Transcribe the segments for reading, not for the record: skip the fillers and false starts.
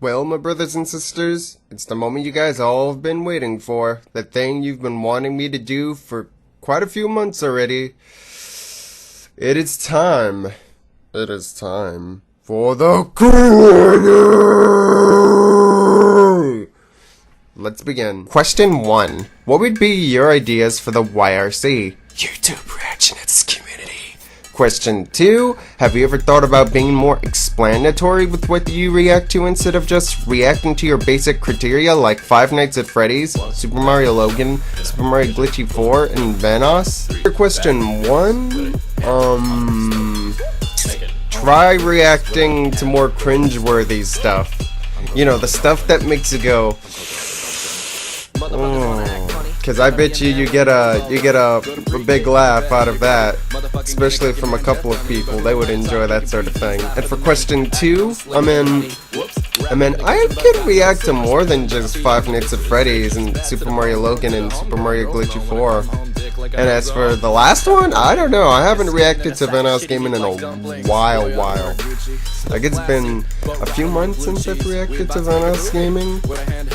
Well, my brothers and sisters, it's the moment you guys all have been waiting for. That thing you've been wanting me to do for quite a few months already. It is time. It is time for the Q&A! Let's begin. Question 1. What would be your ideas for the YRC? YouTube reaction at this community. Question 2. Have you ever thought about being more explanatory with what you react to instead of just reacting to your basic criteria like Five Nights at Freddy's, Super Mario Logan, Super Mario Glitchy 4, and Vanoss? Question 1. Try reacting to more cringeworthy stuff. You know, the stuff that makes you go, because I bet you get a big laugh out of that, especially from a couple of people. They would enjoy that sort of thing. And for question 2, I could react to more than just Five Nights at Freddy's and Super Mario Logan and Super Mario Glitchy 4. And as for the last one, I don't know. I haven't reacted to Vanoss Gaming in a while. Like, it's been a few months since I've reacted to Vanoss Gaming.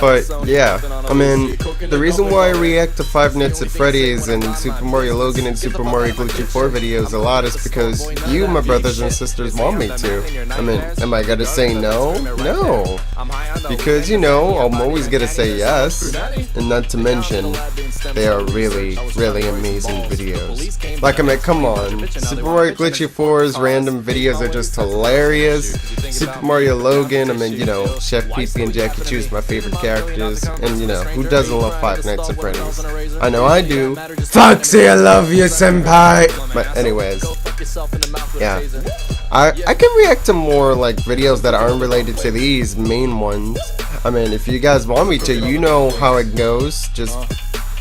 But yeah, the reason why I react to Five Nights at Freddy's and Super Mario Logan and Super Mario Glitchy 4 videos a lot is because you, my brothers and sisters, want me to. Am I gonna say no? No. Because, you know, I'm always gonna say yes. And not to mention, they are really amazing videos. Like, come on. Super Mario Glitchy 4's random videos are just hilarious. Super Mario Logan, you know, Chef Pee-Pee and Jackie Chu's my favorite characters. And, you know, who doesn't love Five Nights at Freddy's? I know I do. Foxy, I love you, senpai! But anyways, yeah. I can react to more, like, videos that aren't related to these main ones. If you guys want me to, you know how it goes. Just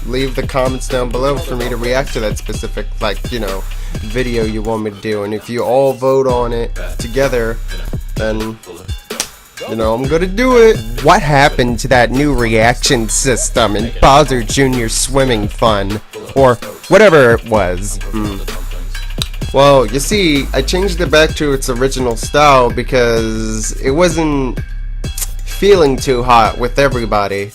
leave the comments down below for me to react to that specific, like, you know, video you want me to do. And if you all vote on it together, then, you know, I'm gonna do it. What happened to that new reaction system in Bowser Jr. Swimming Fun? Or whatever it was. Well, you see, I changed it back to its original style because it wasn't feeling too hot with everybody.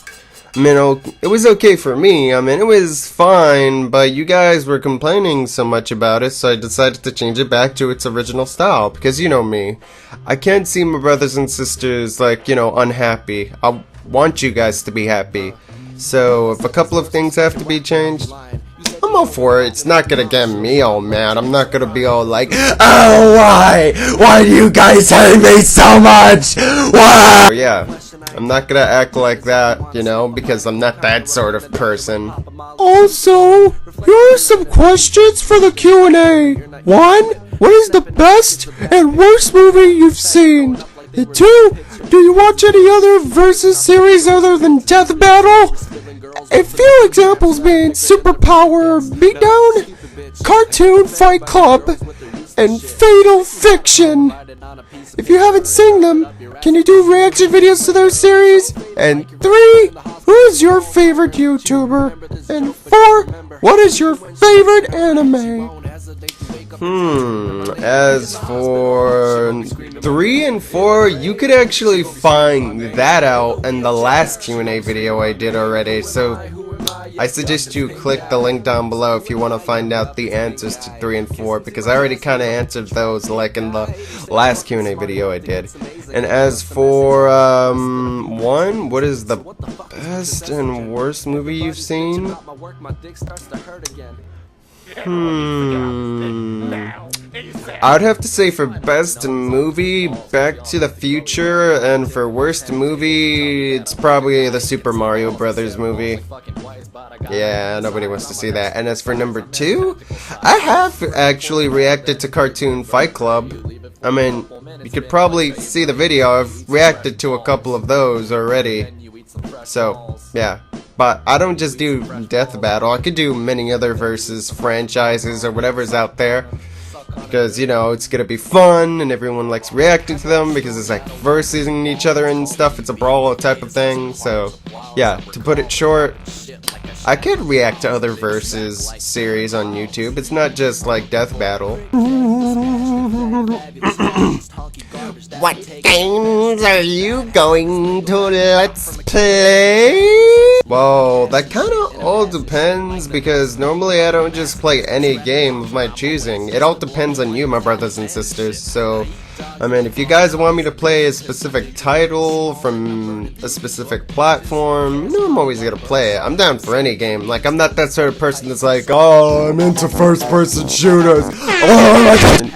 It was okay for me. It was fine, but you guys were complaining so much about it, so I decided to change it back to its original style. Because you know me, I can't see my brothers and sisters, like, you know, unhappy. I want you guys to be happy. So if a couple of things have to be changed, I'm all for it. It's not gonna get me all mad. I'm not gonna be all like, oh, why? Why do you guys hate me so much? Why? Yeah, I'm not gonna act like that, you know, because I'm not that sort of person. Also, here are some questions for the Q&A. 1. What is the best and worst movie you've seen? And 2. Do you watch any other versus series other than Death Battle? A few examples being Superpower Beatdown, Cartoon Fight Club, and Fatal Fiction. If you haven't seen them, can you do reaction videos to those series? And 3, who is your favorite YouTuber? And 4, what is your favorite anime? As for 3 and 4, you could actually find that out in the last Q&A video I did already, so I suggest you click the link down below if you want to find out the answers to 3 and 4, because I already kind of answered those, like, in the last Q&A video I did. And as for 1, what is the best and worst movie you've seen? I'd have to say for best movie, Back to the Future, and for worst movie, it's probably the Super Mario Brothers movie. Yeah, nobody wants to see that. And as for number 2, I have actually reacted to Cartoon Fight Club. You could probably see the video. I've reacted to a couple of those already. So, yeah. But I don't just do Death Battle. I could do many other versus franchises or whatever's out there. Because, you know, it's gonna be fun and everyone likes reacting to them because it's like versing each other and stuff. It's a brawl type of thing. So, yeah, to put it short, I could react to other versus series on YouTube. It's not just like Death Battle. What games are you going to let's play? Well, that kinda all depends, because normally I don't just play any game of my choosing. It all depends on you, my brothers and sisters. So, I mean, if you guys want me to play a specific title from a specific platform, you know I'm always gonna play it. I'm down for any game. Like, I'm not that sort of person that's like, oh, I'm into first-person shooters. Oh my god.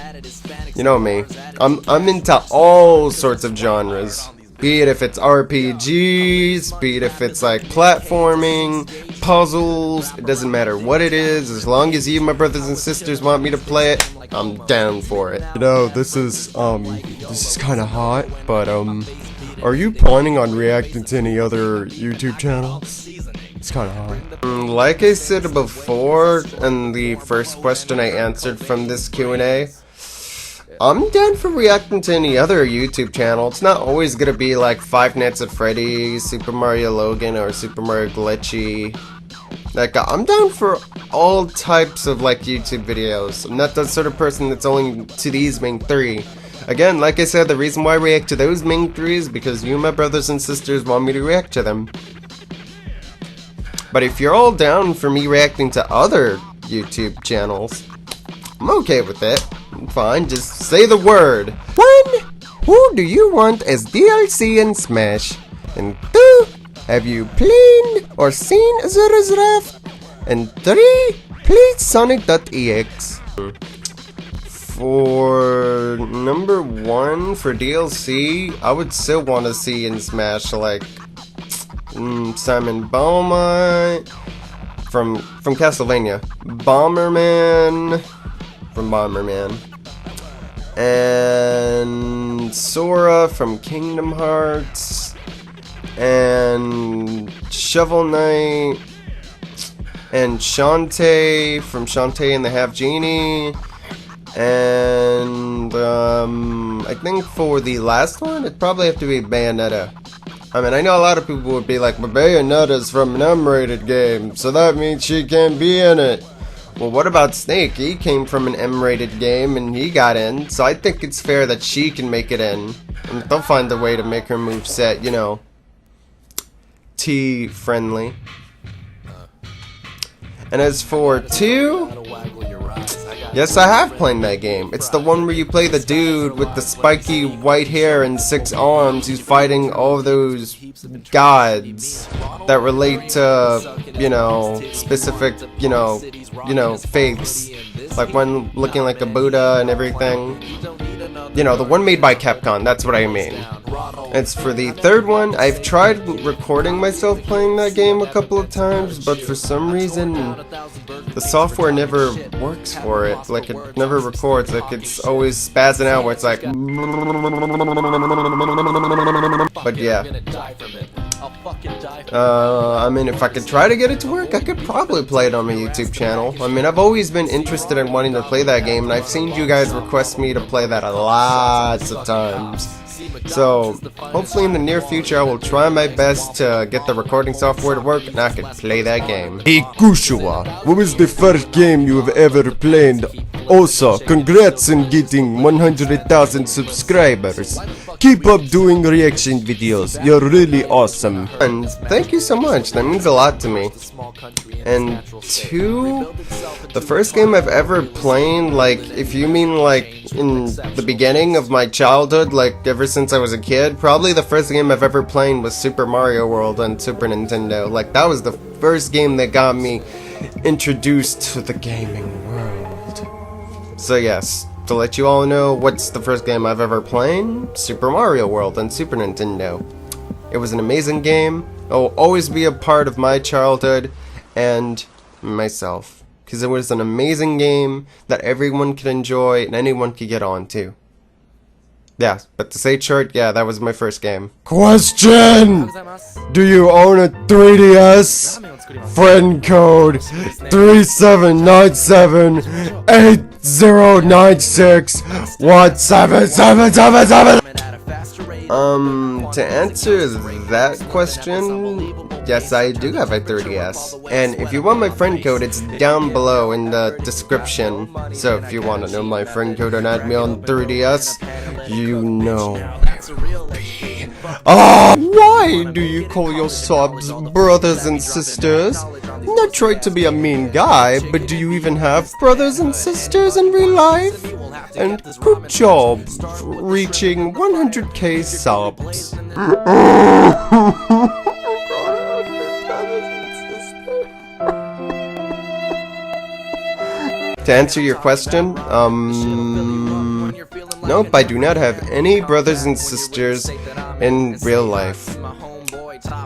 You know me. I'm into all sorts of genres. Be it if it's RPGs, be it if it's like platforming, puzzles, it doesn't matter what it is, as long as you, my brothers and sisters, want me to play it, I'm down for it. You know, this is kinda hot, but are you planning on reacting to any other YouTube channels? It's kinda hot. Like I said before, in the first question I answered from this Q&A, I'm down for reacting to any other YouTube channel. It's not always gonna be like Five Nights at Freddy's, Super Mario Logan, or Super Mario Glitchy. Like, I'm down for all types of like YouTube videos. I'm not that sort of person that's only to these main three. Again, like I said, the reason why I react to those main three is because you, my brothers and sisters, want me to react to them. But if you're all down for me reacting to other YouTube channels, I'm okay with it. Fine, just say the word. 1. Who do you want as DLC in Smash? And 2. Have you played or seen Azura's Wrath? And 3. Please Sonic.ex. For number 1, for DLC, I would still want to see in Smash like Simon Beaumont from Castlevania, Bomberman from Bomberman, and Sora from Kingdom Hearts, and Shovel Knight, and Shantae from Shantae and the Half Genie, and I think for the last one it'd probably have to be Bayonetta. I mean, I know a lot of people would be like, but Bayonetta's from an M-rated game, so that means she can't be in it. Well, what about Snake? He came from an M-rated game and he got in, so I think it's fair that she can make it in. And they'll find a way to make her moveset, you know, T-friendly. And as for 2, yes, I have played that game. It's the one where you play the dude with the spiky white hair and 6 arms who's fighting all those gods that relate to, you know, specific, you know, faiths. Like one looking like a Buddha and everything. You know, the one made by Capcom, that's what I mean. As for the 3rd one, I've tried recording myself playing that game a couple of times, but for some reason, the software never works for it. Like, it never records. Like, it's always spazzing out where it's like... But yeah. I mean, if I could try to get it to work, I could probably play it on my YouTube channel. I mean, I've always been interested in wanting to play that game, and I've seen you guys request me to play that lots of times. So, hopefully in the near future I will try my best to get the recording software to work and I can play that game. Hey Kushowa, what was the first game you have ever played? Also, congrats on getting 100,000 subscribers. Keep up doing reaction videos, you're really awesome. And thank you so much, that means a lot to me. And 2, the first game I've ever played, like, if you mean like in the beginning of my childhood, like ever since I was a kid, probably the first game I've ever played was Super Mario World on Super Nintendo. Like, that was the first game that got me introduced to the gaming world. So yes, to let you all know what's the first game I've ever played, Super Mario World on Super Nintendo. It was an amazing game. It will always be a part of my childhood and myself, because it was an amazing game that everyone could enjoy and anyone could get on to. Yeah, but to say it short, yeah, that was my first game. Question! Do you own a 3DS? Friend code 37978096177777. To answer that question, yes, I do have a 3DS. And if you want my friend code, it's down below in the description. So if you want to know my friend code and add me on 3DS, You know will be. Oh, why do you call your subs brothers and sisters? Not trying to be a mean guy, but do you even have brothers and sisters in real life? And good job for reaching 100k subs. To answer your question, nope, I do not have any brothers and sisters in real life.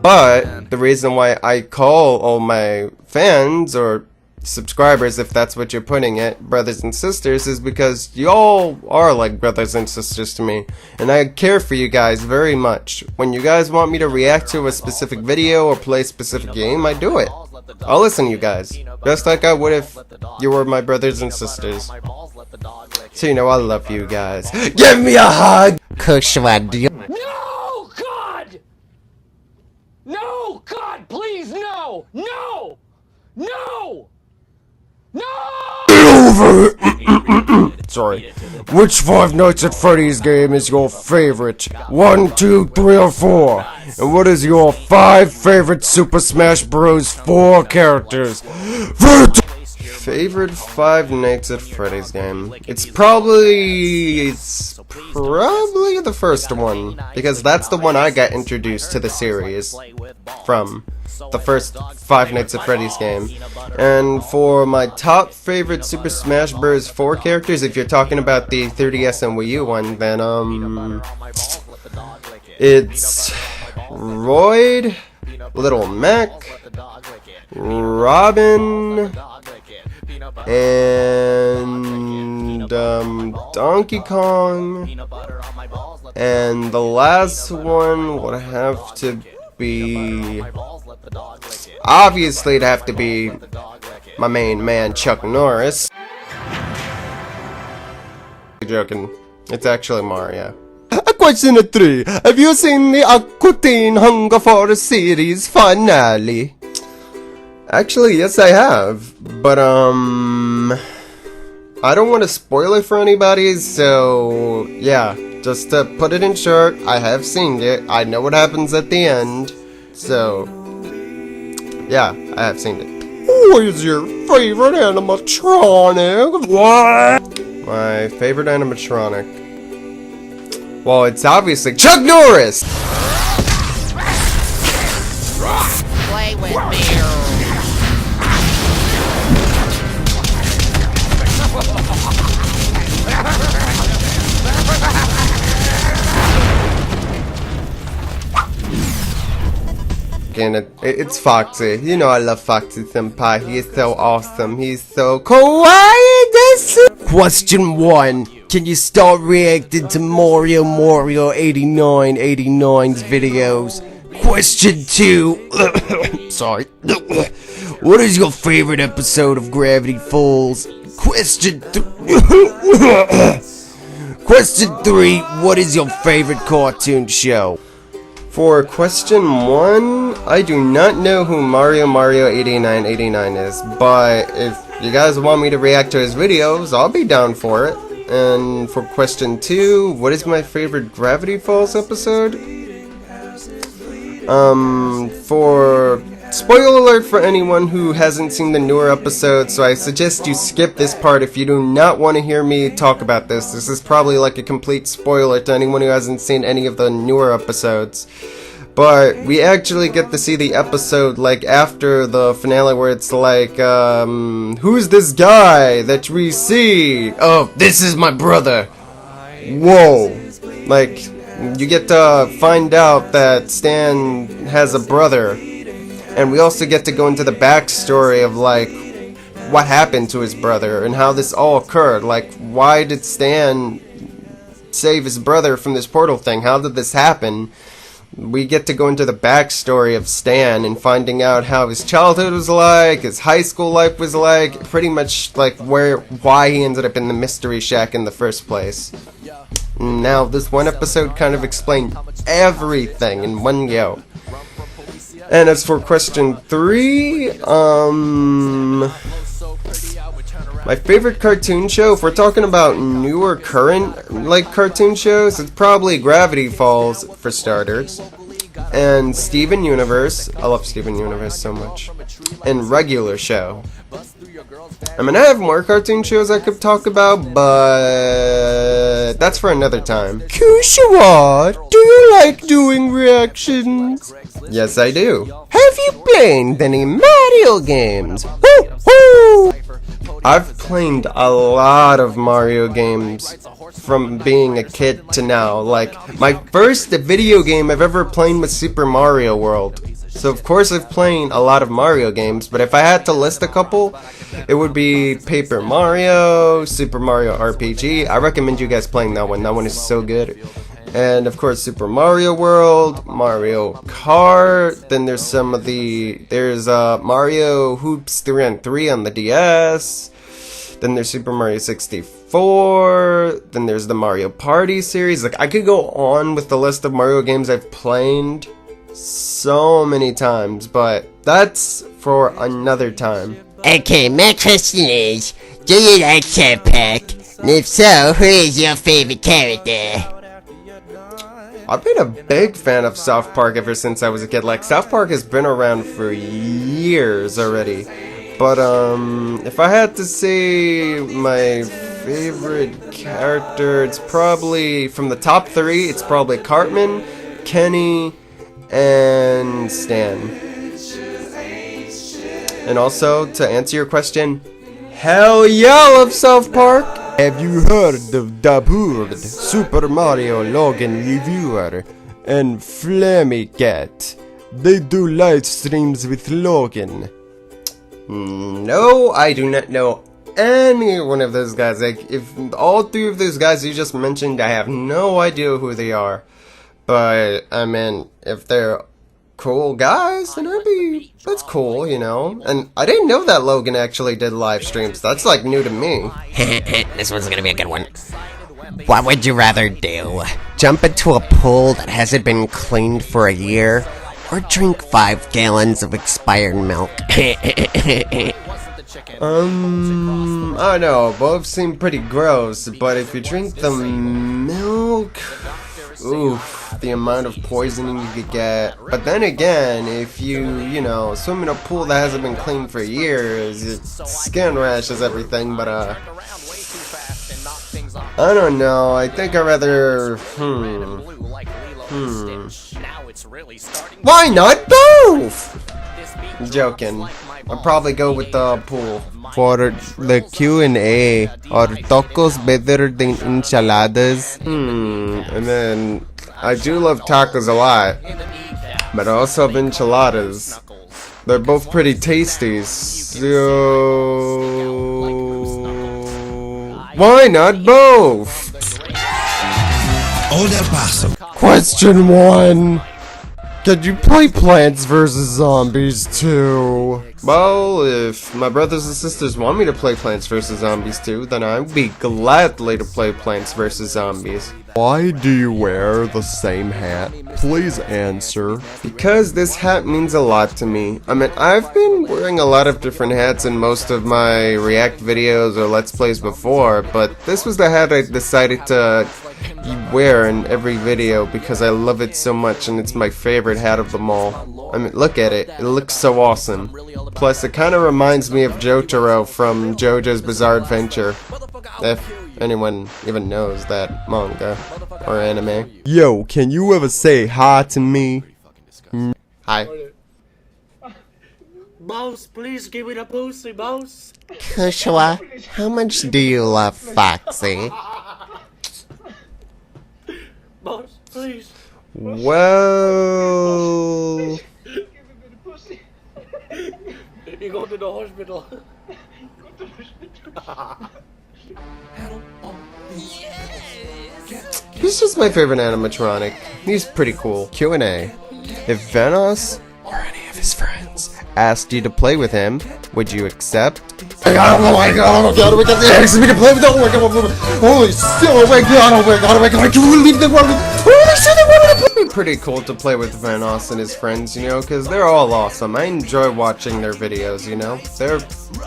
But the reason why I call all my fans, or subscribers if that's what you're putting it, brothers and sisters, is because y'all are like brothers and sisters to me. And I care for you guys very much. When you guys want me to react to a specific video or play a specific game, I do it. I'll listen to you guys, just like I would if you were my brothers and sisters. So you know I love you guys. Give me a hug! Kushowa, do you— No, God! No, God, please, no! No! No! No! Sorry. Which Five Nights at Freddy's game is your favorite? 1, 2, 3, or 4? And what is your 5 favorite Super Smash Bros. 4 characters? Favorite Five Nights at Freddy's game? It's probably the first one, because that's the one I got introduced to the series from. The first Five Nights at Freddy's game. And for my top favorite Super Smash Bros. 4 characters, if you're talking about the 3DS and Wii U one, then it's Royd, Little Mac, Robin, and Donkey Kong, and the last one would have to be, obviously it'd have to be my main man, Chuck Norris. Joking. It's actually Mario. Question 3. Have you seen the Aquatine Hunger Force series finale? Actually, yes I have, but I don't want to spoil it for anybody, so yeah, just to put it in short, I have seen it, I know what happens at the end, so yeah, I have seen it. Who is your favorite animatronic? What? My favorite animatronic? Well, it's obviously Chuck Norris! Play with me. And it's Foxy. You know I love Foxy Senpai. He is so awesome. He's so kawaii desu. Question 1. Can you start reacting to Mario 8989's videos? Question 2. Sorry. What is your favorite episode of Gravity Falls? Question 3. What is your favorite cartoon show? For question 1, I do not know who Mario 8989 is, but if you guys want me to react to his videos, I'll be down for it. And for question 2, what is my favorite Gravity Falls episode? For spoiler alert for anyone who hasn't seen the newer episode, so I suggest you skip this part if you do not want to hear me talk about this. This is probably like a complete spoiler to anyone who hasn't seen any of the newer episodes. But we actually get to see the episode like after the finale where it's like, who's this guy that we see? Oh, this is my brother. Whoa. Like, you get to find out that Stan has a brother. And we also get to go into the backstory of like what happened to his brother and how this all occurred. Like, why did Stan save his brother from this portal thing? How did this happen? We get to go into the backstory of Stan and finding out how his childhood was like, his high school life was like, pretty much like why he ended up in the Mystery Shack in the first place. Now, this one episode kind of explained everything in one go. And as for question 3, My favorite cartoon show, if we're talking about newer current like cartoon shows, it's probably Gravity Falls for starters. And Steven Universe. I love Steven Universe so much. And Regular Show. I mean, I have more cartoon shows I could talk about, but that's for another time. Kushowa, do you like doing reactions? Yes, I do. Have you played any Mario games? Woo-hoo! I've played a lot of Mario games from being a kid to now. Like, my first video game I've ever played was Super Mario World. So of course I've played a lot of Mario games, but if I had to list a couple, it would be Paper Mario, Super Mario RPG. I recommend you guys playing that one. That one is so good. And of course Super Mario World, Mario Kart, then there's Mario Hoops 3 on 3 on the DS, then there's Super Mario 64, then there's the Mario Party series. Like, I could go on with the list of Mario games I've played so many times, but that's for another time. Okay, my question is, do you like South Park? And if so, who is your favorite character? I've been a big fan of South Park ever since I was a kid. Like, South Park has been around for years already. But, if I had to say my favorite character, it's probably, from the top 3, it's probably Cartman, Kenny, and Stan. And also, to answer your question, hell yeah, I love South Park! Have you heard of Daburd, Super Mario Logan Reviewer, and Flammy Cat? They do live streams with Logan. No, I do not know any one of those guys. Like, if all 3 of those guys you just mentioned, I have no idea who they are. But, I mean, if they're cool guys, then that's cool, you know? And I didn't know that Logan actually did live streams. That's, like, new to me. This one's gonna be a good one. What would you rather do? Jump into a pool that hasn't been cleaned for a year? Or drink 5 gallons of expired milk? I don't know, both seem pretty gross, but if you drink the milk, oof, the amount of poisoning you could get. But then again, if you know, swim in a pool that hasn't been cleaned for years, skin rashes, everything, but I don't know, I think I'd rather, why not both? I'm joking. I'd probably go with the pool. For the Q&A, are tacos better than enchiladas? And then, I do love tacos a lot, but I also have enchiladas. They're both pretty tasty, so why not both? Question 1. Could you play Plants vs. Zombies 2? Well, if my brothers and sisters want me to play Plants vs. Zombies 2, then I'd be gladly to play Plants vs. Zombies. Why do you wear the same hat? Please answer. Because this hat means a lot to me. I mean, I've been wearing a lot of different hats in most of my React videos or Let's Plays before, but this was the hat I decided to wear in every video because I love it so much and it's my favorite hat of them all. I mean, look at it. It looks so awesome. Plus, it kind of reminds me of Jotaro from JoJo's Bizarre Adventure. If anyone even knows that manga or anime. Yo, can you ever say hi to me? Hi. Boss, please give me the pussy, boss. Kushowa, how much do you love Foxy? Boss, please. Well, You go to the hospital. he's just my favorite animatronic. He's pretty cool. Q&A. If Venos or any of his friends asked you to play with him, would you accept? Oh my god, he asks me to play with them. Oh my god, holy shit, oh my god, you will leave the world. Holy shit, they wanted to play be pretty cool to play with Vanoss and his friends, you know, because they're all awesome. I enjoy watching their videos, you know. They're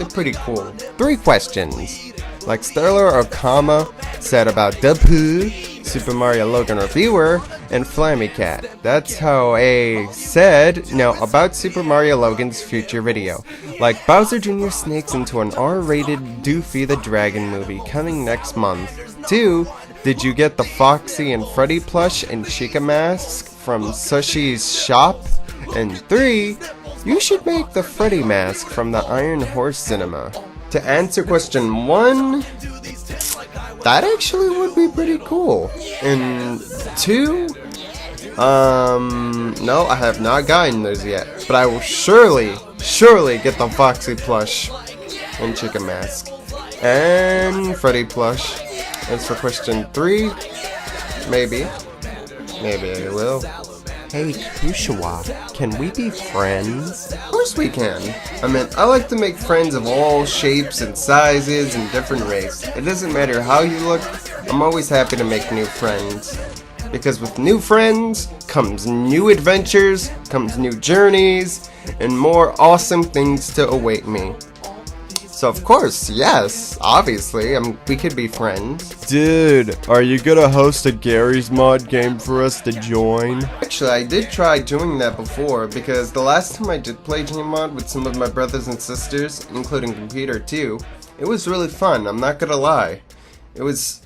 pretty cool. 3 questions. Like Sterler Okama said about Deadpool, Super Mario Logan reviewer, and Flammycat. That's how A said. Now, about Super Mario Logan's future video. Like Bowser Jr. sneaks into an R-rated Doofy the Dragon movie coming next month. 2. Did you get the Foxy and Freddy plush and Chica mask from Sushi's shop? And 3. You should make the Freddy mask from the Iron Horse Cinema. To answer question 1, that actually would be pretty cool. And 2, no, I have not gotten those yet, but I will surely get the Foxy plush and Chicken mask and Freddy plush. As for question 3, maybe I will. Hey, Kushowa, can we be friends? Of course we can. I mean, I like to make friends of all shapes and sizes and different races. It doesn't matter how you look, I'm always happy to make new friends. Because with new friends comes new adventures, comes new journeys, and more awesome things to await me. So of course, yes, obviously, we could be friends. Dude, are you gonna host a Gary's Mod game for us to join? Actually, I did try doing that before, because the last time I did play Gmod with some of my brothers and sisters, including Peter too, it was really fun, I'm not gonna lie. It was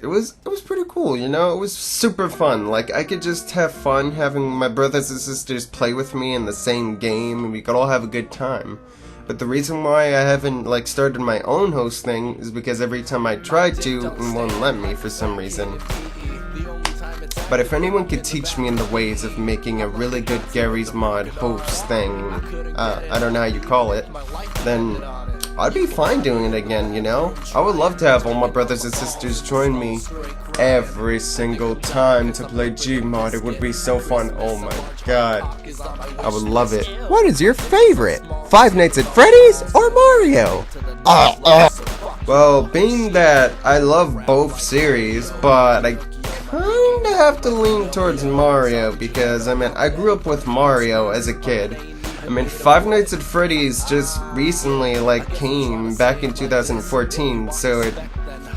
pretty cool, you know, it was super fun. Like, I could just have fun having my brothers and sisters play with me in the same game, and we could all have a good time. But the reason why I haven't, like, started my own host thing is because every time I tried to, it won't let me for some reason. But if anyone could teach me in the ways of making a really good Gary's Mod host thing, I don't know how you call it, then I'd be fine doing it again, you know? I would love to have all my brothers and sisters join me every single time to play Gmod. It would be so fun. Oh my god. I would love it. What is your favorite? Five Nights at Freddy's or Mario? Well, being that I love both series, but I kinda have to lean towards Mario because, I mean, I grew up with Mario as a kid. I mean, Five Nights at Freddy's just recently, like, came back in 2014, so it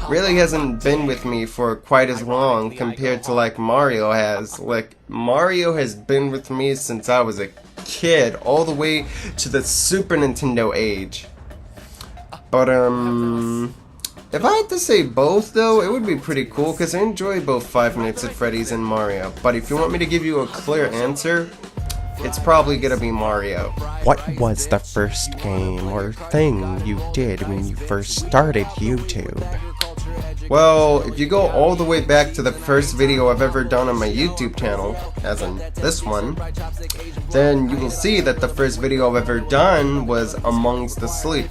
really hasn't been with me for quite as long compared to, like, Mario has. Like, Mario has been with me since I was a kid, all the way to the Super Nintendo age. But, if I had to say both, though, it would be pretty cool, because I enjoy both Five Nights at Freddy's and Mario. But if you want me to give you a clear answer, it's probably gonna be Mario. What was the first game or thing you did when you first started YouTube? Well, if you go all the way back to the first video I've ever done on my YouTube channel, as in this one, then you will see that the first video I've ever done was Amongst the Sleep.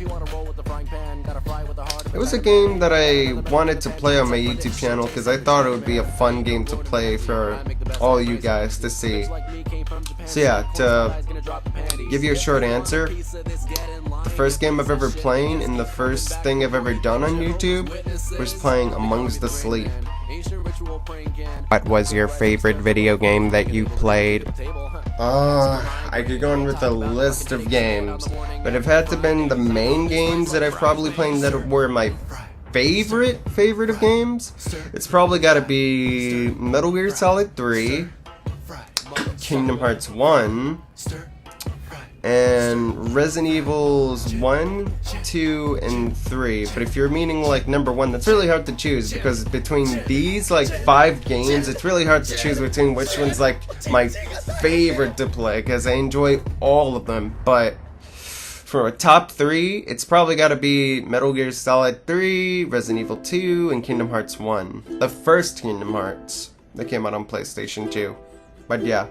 It was a game that I wanted to play on my YouTube channel because I thought it would be a fun game to play for all you guys to see. So yeah, to give you a short answer, the first game I've ever played and the first thing I've ever done on YouTube was playing Amongst the Sleep. What was your favorite video game that you played? I could go on with a list of games, but if it had to been the main games that I've probably played that were my favorite of games, it's probably gotta be Metal Gear Solid 3, Kingdom Hearts 1, and Resident Evils 1, 2, and 3. But if you're meaning like number 1, that's really hard to choose because between these like 5 games, it's really hard to choose between which one's like my favorite to play because I enjoy all of them. But for a top 3, it's probably got to be Metal Gear Solid 3, Resident Evil 2, and Kingdom Hearts 1. The first Kingdom Hearts that came out on PlayStation 2. But yeah.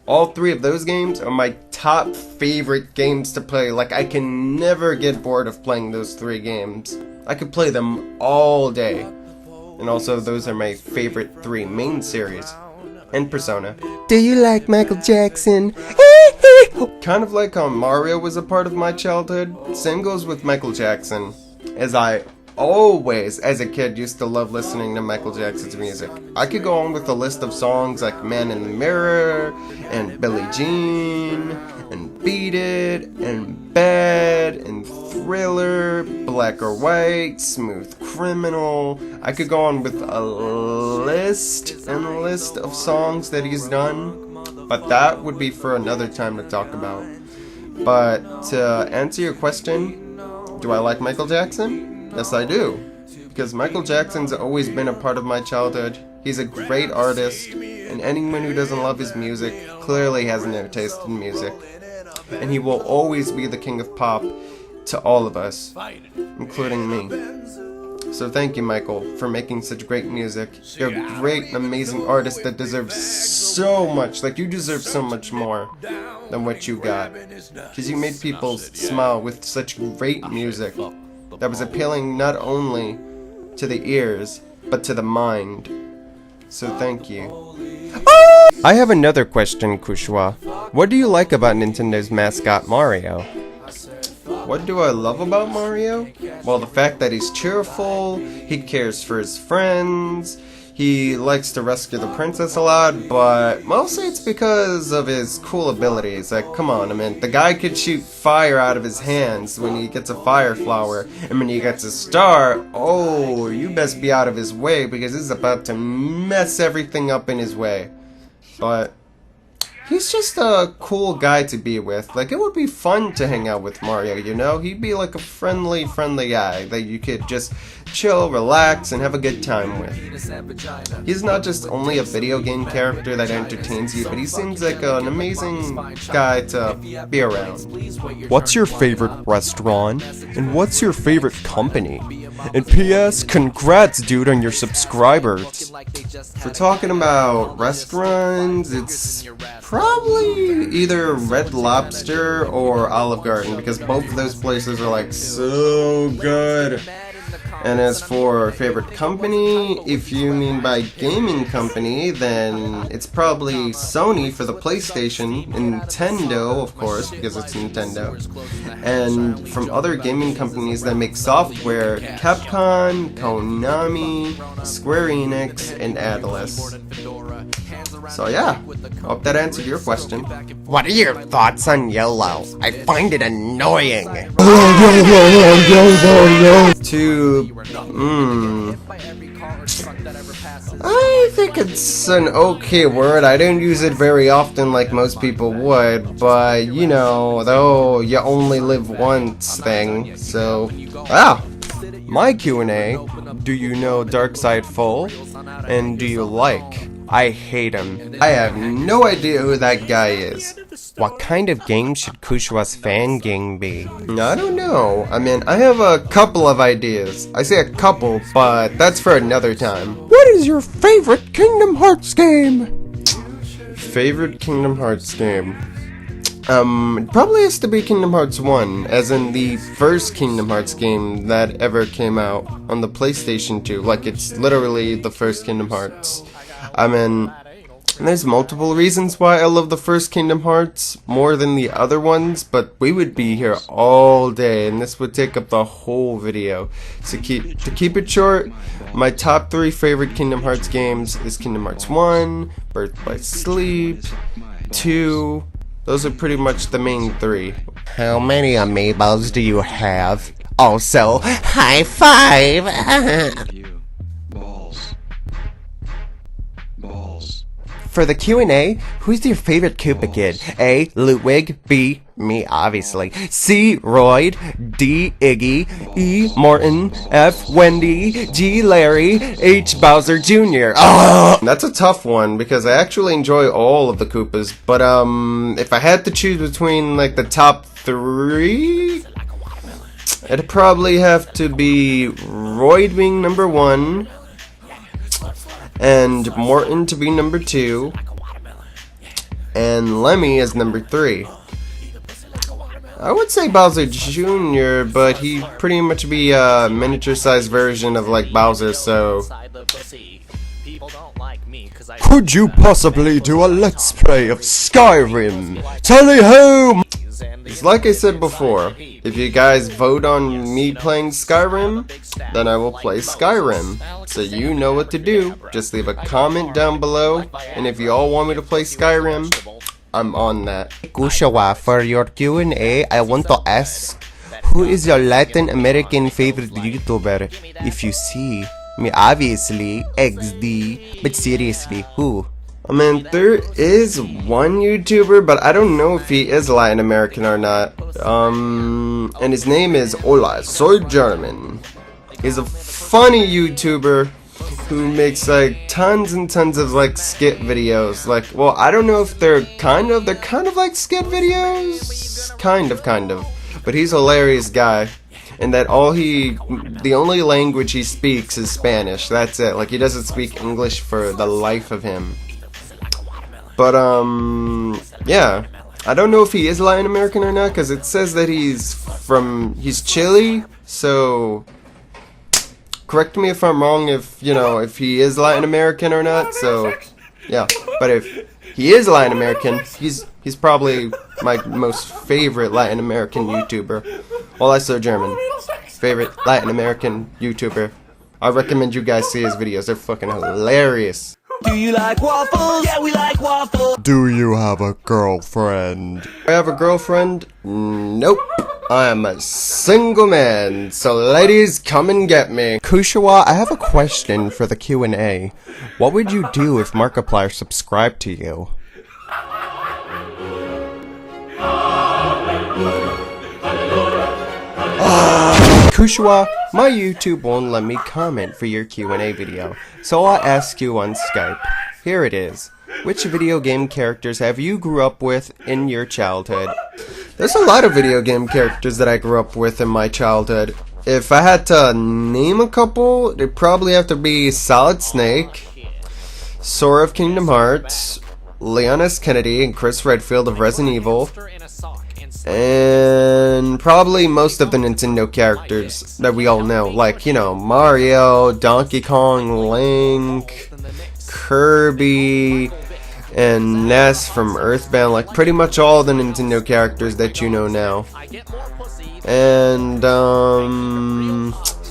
All 3 of those games are my top favorite games to play. Like, I can never get bored of playing those 3 games. I could play them all day. And also, those are my favorite 3 main series. And Persona. Do you like Michael Jackson? Kind of like how Mario was a part of my childhood, same goes with Michael Jackson. As I always, as a kid, used to love listening to Michael Jackson's music. I could go on with a list of songs like Man in the Mirror, and Billie Jean, and Beat It, and Bad, and Thriller, Black or White, Smooth Criminal. I could go on with a list and a list of songs that he's done, but that would be for another time to talk about. But to answer your question, do I like Michael Jackson? Yes, I do. Because Michael Jackson's always been a part of my childhood. He's a great artist, and anyone who doesn't love his music clearly has no taste in music. And he will always be the king of pop to all of us, including me. So thank you, Michael, for making such great music. You're a great, amazing artist that deserves so much. Like, you deserve so much more than what you got. Because you made people smile with such great music that was appealing not only to the ears, but to the mind. So thank you. I have another question, Kushowa. What do you like about Nintendo's mascot, Mario? What do I love about Mario? Well, the fact that he's cheerful, he cares for his friends, he likes to rescue the princess a lot, but mostly it's because of his cool abilities. Like, come on, I mean, the guy could shoot fire out of his hands when he gets a fire flower, and when he gets a star, oh, you best be out of his way because he's about to mess everything up in his way. But he's just a cool guy to be with. Like, it would be fun to hang out with Mario, you know? He'd be like a friendly guy that you could just chill, relax, and have a good time with. He's not just only a video game character that entertains you, but he seems like an amazing guy to be around. What's your favorite restaurant? And what's your favorite company? And P.S. Congrats, dude, on your subscribers. If we're talking about restaurants, it's probably either Red Lobster or Olive Garden, because both of those places are like so good. And as for favorite company, if you mean by gaming company, then it's probably Sony for the PlayStation, Nintendo, of course, because it's Nintendo, and from other gaming companies that make software, Capcom, Konami, Square Enix, and Atlas. So yeah, hope that answered your question. What are your thoughts on YOLO? I find it annoying. I think it's an okay word. I don't use it very often like most people would, but you know, though you only live once thing, so, wow. My Q&A, do you know Darkside Full? And do you like? I hate him. I have no idea who that guy is. What kind of game should Kushowa's fan game be? I don't know. I mean, I have a couple of ideas. I say a couple, but that's for another time. What is your favorite Kingdom Hearts game? Favorite Kingdom Hearts game? It probably has to be Kingdom Hearts 1, as in the first Kingdom Hearts game that ever came out on the PlayStation 2. Like, it's literally the first Kingdom Hearts. I mean, there's multiple reasons why I love the first Kingdom Hearts more than the other ones, but we would be here all day, and this would take up the whole video. So to keep it short, my top 3 favorite Kingdom Hearts games is Kingdom Hearts 1, Birth by Sleep, 2. Those are pretty much the main 3. How many amiibos do you have? Also, high five! For the Q&A, who's your favorite Koopa Kid? A. Ludwig, B. Me, obviously, C. Royd, D. Iggy, E. Morton, F. Wendy, G. Larry, H. Bowser Jr. Oh! That's a tough one, because I actually enjoy all of the Koopas, but if I had to choose between, like, the top 3, it'd probably have to be Royd being number 1, and Morton to be number 2, and Lemmy as number 3. I would say Bowser Jr., but he'd pretty much be a miniature-sized version of, like, Bowser, so... Could you possibly do a Let's Play of Skyrim? Tally ho! It's like I said before, if you guys vote on me playing Skyrim, then I will play Skyrim. So you know what to do. Just leave a comment down below, and if you all want me to play Skyrim, I'm on that. Kushowa, for your Q&A, I want to ask, who is your Latin American favorite YouTuber? If you see me, obviously, XD, but seriously, who? I mean, there is one YouTuber, but I don't know if he is Latin American or not. And his name is Hola, soy German. He's a funny YouTuber who makes like tons and tons of like skit videos. Like, well, I don't know if they're kind of like skit videos, kind of. But he's a hilarious guy. And that the only language he speaks is Spanish. That's it. Like, he doesn't speak English for the life of him. But, yeah. I don't know if he is Latin American or not, because it says that he's Chile, so correct me if I'm wrong if he is Latin American or not, so, yeah. But if he is Latin American, he's probably my most favorite Latin American YouTuber. Well, that's so German. Favorite Latin American YouTuber. I recommend you guys see his videos. They're fucking hilarious. Do you like waffles? Yeah, we like waffles. Do you have a girlfriend? I have a girlfriend? Nope. I am a single man. So ladies, come and get me. Kushowa, I have a question for the Q&A. What would you do if Markiplier subscribed to you? Kushowa, my YouTube won't let me comment for your Q&A video, so I'll ask you on Skype. Here it is. Which video game characters have you grew up with in your childhood? There's a lot of video game characters that I grew up with in my childhood. If I had to name a couple, it'd probably have to be Solid Snake, Sora of Kingdom Hearts, Leon S. Kennedy, and Chris Redfield of Resident Evil, and probably most of the Nintendo characters that we all know, like, Mario, Donkey Kong, Link, Kirby, and Ness from Earthbound, like pretty much all the Nintendo characters that you know now. And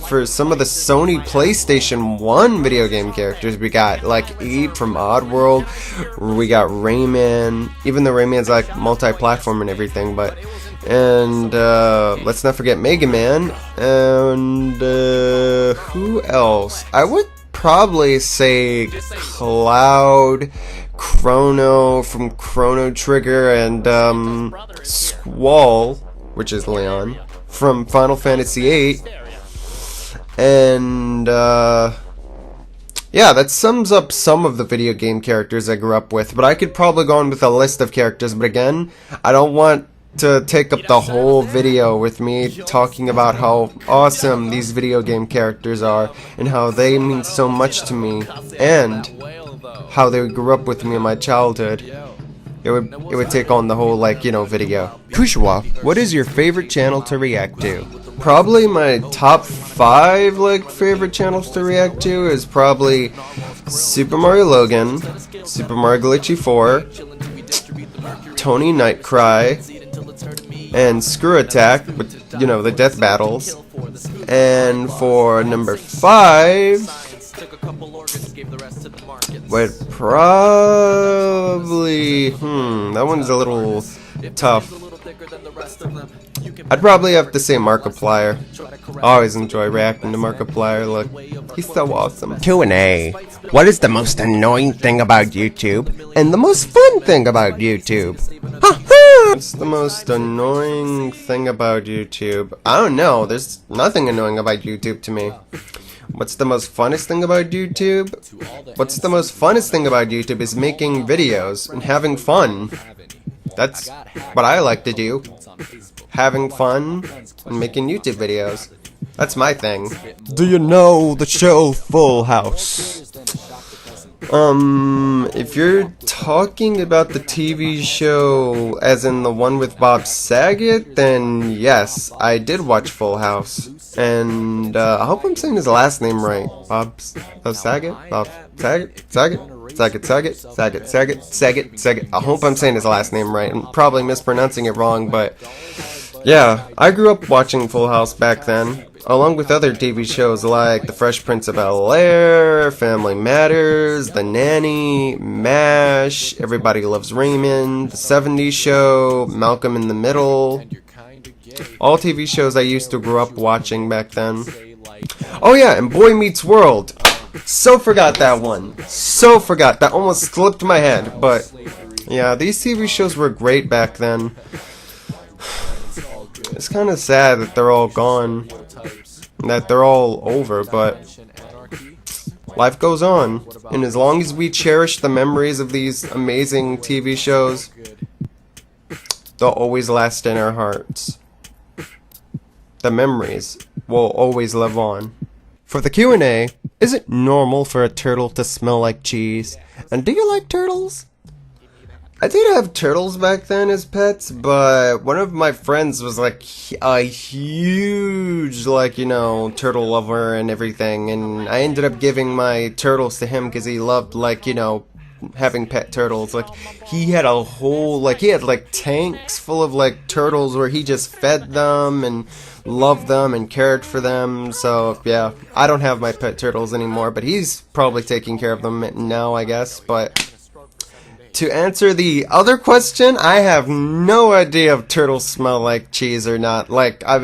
for some of the Sony PlayStation 1 video game characters, we got like Eve from Oddworld, we got Rayman, even though Rayman's like multi-platform and everything, and let's not forget Mega Man, and who else? I would probably say Cloud, Chrono from Chrono Trigger, and Squall, which is Leon, from Final Fantasy VIII. And, yeah, that sums up some of the video game characters I grew up with. But I could probably go on with a list of characters. But again, I don't want to take up the whole video with me talking about how awesome these video game characters are. And how they mean so much to me. And how they grew up with me in my childhood. It would take on the whole, video. Kushowa, what is your favorite channel to react to? Probably my top 5 favorite channels to react to is probably Super Mario Logan, Super Mario Glitchy 4, Tony Nightcry, and Screw Attack with the death battles. And for number 5 would probably that one's a little tough. I'd probably have to say Markiplier. I always enjoy reacting to Markiplier. Look, he's so awesome. Q&A. What is the most annoying thing about YouTube and the most fun thing about YouTube? What's the most annoying thing about YouTube? I don't know. There's nothing annoying about YouTube to me. What's the most funnest thing about YouTube? What's the most funnest thing about YouTube is making videos and having fun. That's what I like to do. Having fun and making YouTube videos. That's my thing. Do you know the show Full House? If you're talking about the TV show as in the one with Bob Saget, then yes, I did watch Full House. And I hope I'm saying his last name right. Bob Saget? Bob Saget? Saget. I hope I'm saying his last name right. I'm probably mispronouncing it wrong, but yeah, I grew up watching Full House back then, along with other TV shows like The Fresh Prince of Bel-Air, Family Matters, The Nanny, MASH, Everybody Loves Raymond, The 70s Show, Malcolm in the Middle. All TV shows I used to grow up watching back then. Oh yeah, and Boy Meets World. So forgot that one. So forgot. That almost slipped my head. But yeah, these TV shows were great back then. It's kind of sad that they're all gone. That they're all over, but life goes on. And as long as we cherish the memories of these amazing TV shows, they'll always last in our hearts. The memories will always live on. For the Q&A, is it normal for a turtle to smell like cheese? And do you like turtles? I did have turtles back then as pets, but one of my friends was like a huge, turtle lover and everything, and I ended up giving my turtles to him because he loved, having pet turtles. He had a whole, he had, tanks full of, turtles where he just fed them and loved them and cared for them. So, yeah, I don't have my pet turtles anymore, but he's probably taking care of them now, I guess. But to answer the other question, I have no idea if turtles smell like cheese or not. I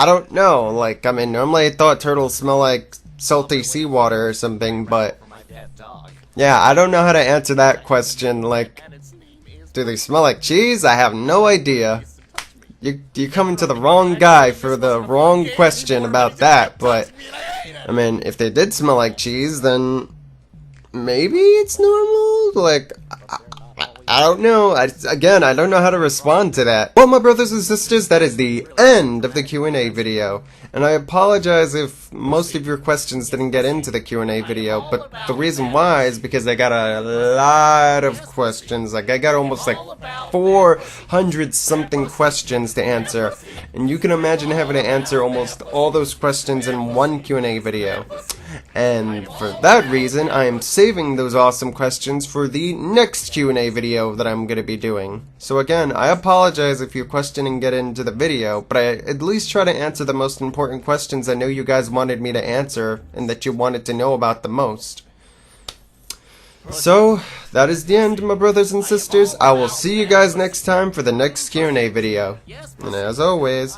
don't know. Normally I thought turtles smell like salty seawater or something, but yeah, I don't know how to answer that question. Do they smell like cheese? I have no idea. You're coming to the wrong guy for the wrong question about that, but if they did smell like cheese, then maybe it's normal. I don't know. I don't know how to respond to that. Well, my brothers and sisters, that is the end of the Q&A video. And I apologize if most of your questions didn't get into the Q&A video, but the reason why is because I got a lot of questions. I got almost 400 something questions to answer. And you can imagine having to answer almost all those questions in one Q&A video. And for that reason, I am saving those awesome questions for the next Q&A video that I'm going to be doing. So again, I apologize if your question didn't get into the video, but I at least try to answer the most important questions I know you guys wanted me to answer and that you wanted to know about the most. So, that is the end, my brothers and sisters. I will see you guys next time for the next Q&A video. And as always,